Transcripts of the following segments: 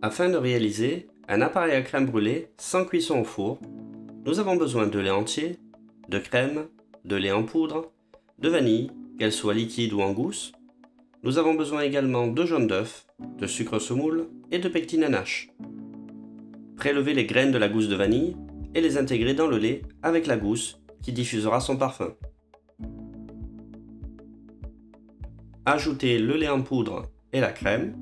Afin de réaliser un appareil à crème brûlée sans cuisson au four, nous avons besoin de lait entier, de crème, de lait en poudre, de vanille, qu'elle soit liquide ou en gousse. Nous avons besoin également de jaune d'œuf, de sucre semoule et de pectine à nâche. Prélevez les graines de la gousse de vanille et les intégrer dans le lait avec la gousse qui diffusera son parfum. Ajoutez le lait en poudre et la crème.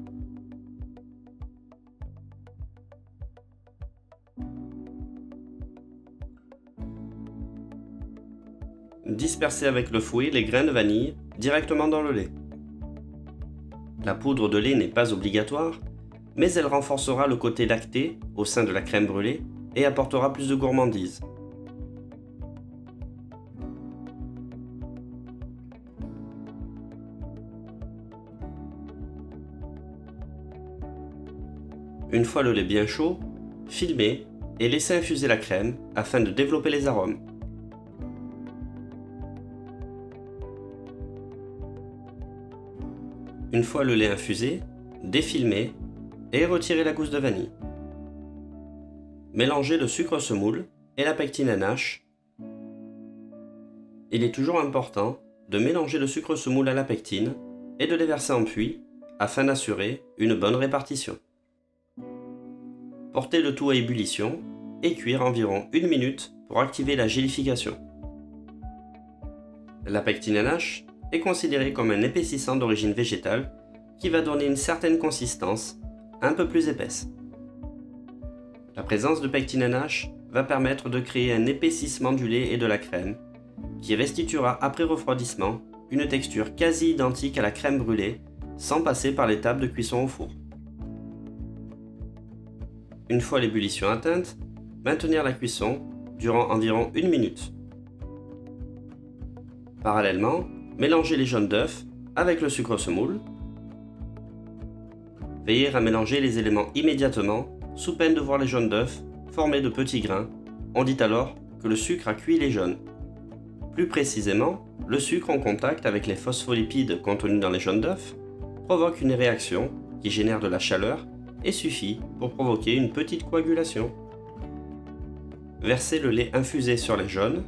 Dispersez avec le fouet les grains de vanille directement dans le lait. La poudre de lait n'est pas obligatoire, mais elle renforcera le côté lacté au sein de la crème brûlée et apportera plus de gourmandise. Une fois le lait bien chaud, filmez et laissez infuser la crème afin de développer les arômes. Une fois le lait infusé, défilmez et retirez la gousse de vanille. Mélangez le sucre semoule et la pectine à nâche. Il est toujours important de mélanger le sucre semoule à la pectine et de les verser en puits afin d'assurer une bonne répartition. Portez le tout à ébullition et cuire environ 1 minute pour activer la gélification. La pectine à nâche est considérée comme un épaississant d'origine végétale qui va donner une certaine consistance un peu plus épaisse. La présence de pectine à nâche va permettre de créer un épaississement du lait et de la crème qui restituera après refroidissement une texture quasi identique à la crème brûlée sans passer par l'étape de cuisson au four. Une fois l'ébullition atteinte, maintenir la cuisson durant environ 1 minute. Parallèlement, mélangez les jaunes d'œufs avec le sucre semoule. Veillez à mélanger les éléments immédiatement, sous peine de voir les jaunes d'œufs formés de petits grains. On dit alors que le sucre a cuit les jaunes. Plus précisément, le sucre en contact avec les phospholipides contenus dans les jaunes d'œufs provoque une réaction qui génère de la chaleur et suffit pour provoquer une petite coagulation. Versez le lait infusé sur les jaunes.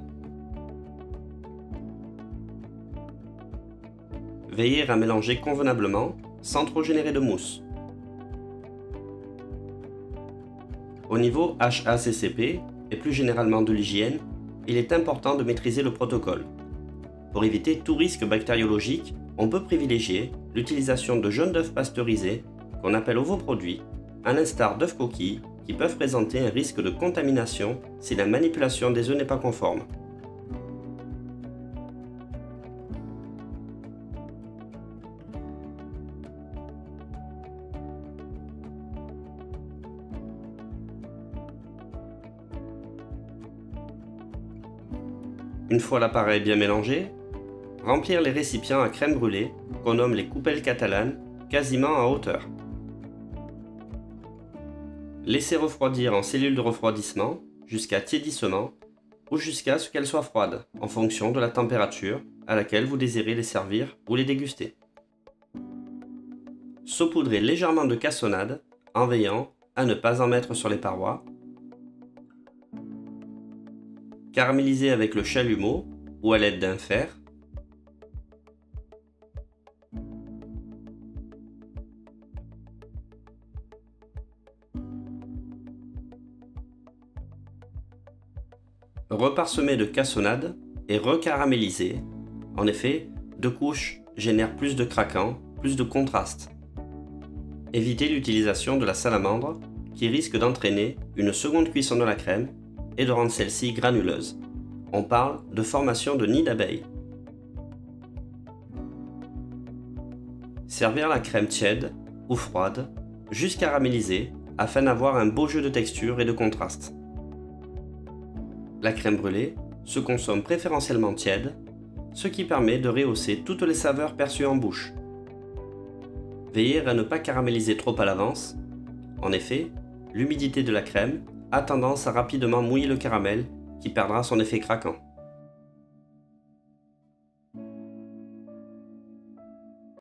Veillez à mélanger convenablement sans trop générer de mousse. Au niveau HACCP et plus généralement de l'hygiène, il est important de maîtriser le protocole. Pour éviter tout risque bactériologique, on peut privilégier l'utilisation de jaunes d'œufs pasteurisés qu'on appelle ovoproduits, à l'instar d'œufs coquilles qui peuvent présenter un risque de contamination si la manipulation des œufs n'est pas conforme. Une fois l'appareil bien mélangé, remplir les récipients à crème brûlée, qu'on nomme les coupelles catalanes, quasiment à hauteur. Laissez refroidir en cellule de refroidissement jusqu'à tiédissement ou jusqu'à ce qu'elles soient froides, en fonction de la température à laquelle vous désirez les servir ou les déguster. Saupoudrez légèrement de cassonade en veillant à ne pas en mettre sur les parois. Caramélisez avec le chalumeau ou à l'aide d'un fer. Reparsemez de cassonade et recaramélisez. En effet, 2 couches génèrent plus de craquant, plus de contraste. Évitez l'utilisation de la salamandre qui risque d'entraîner une seconde cuisson de la crème et de rendre celle-ci granuleuse. On parle de formation de nid d'abeilles. Servir la crème tiède ou froide, juste caramélisée, afin d'avoir un beau jeu de texture et de contraste. La crème brûlée se consomme préférentiellement tiède, ce qui permet de rehausser toutes les saveurs perçues en bouche. Veillez à ne pas caraméliser trop à l'avance. En effet, l'humidité de la crème a tendance à rapidement mouiller le caramel qui perdra son effet craquant.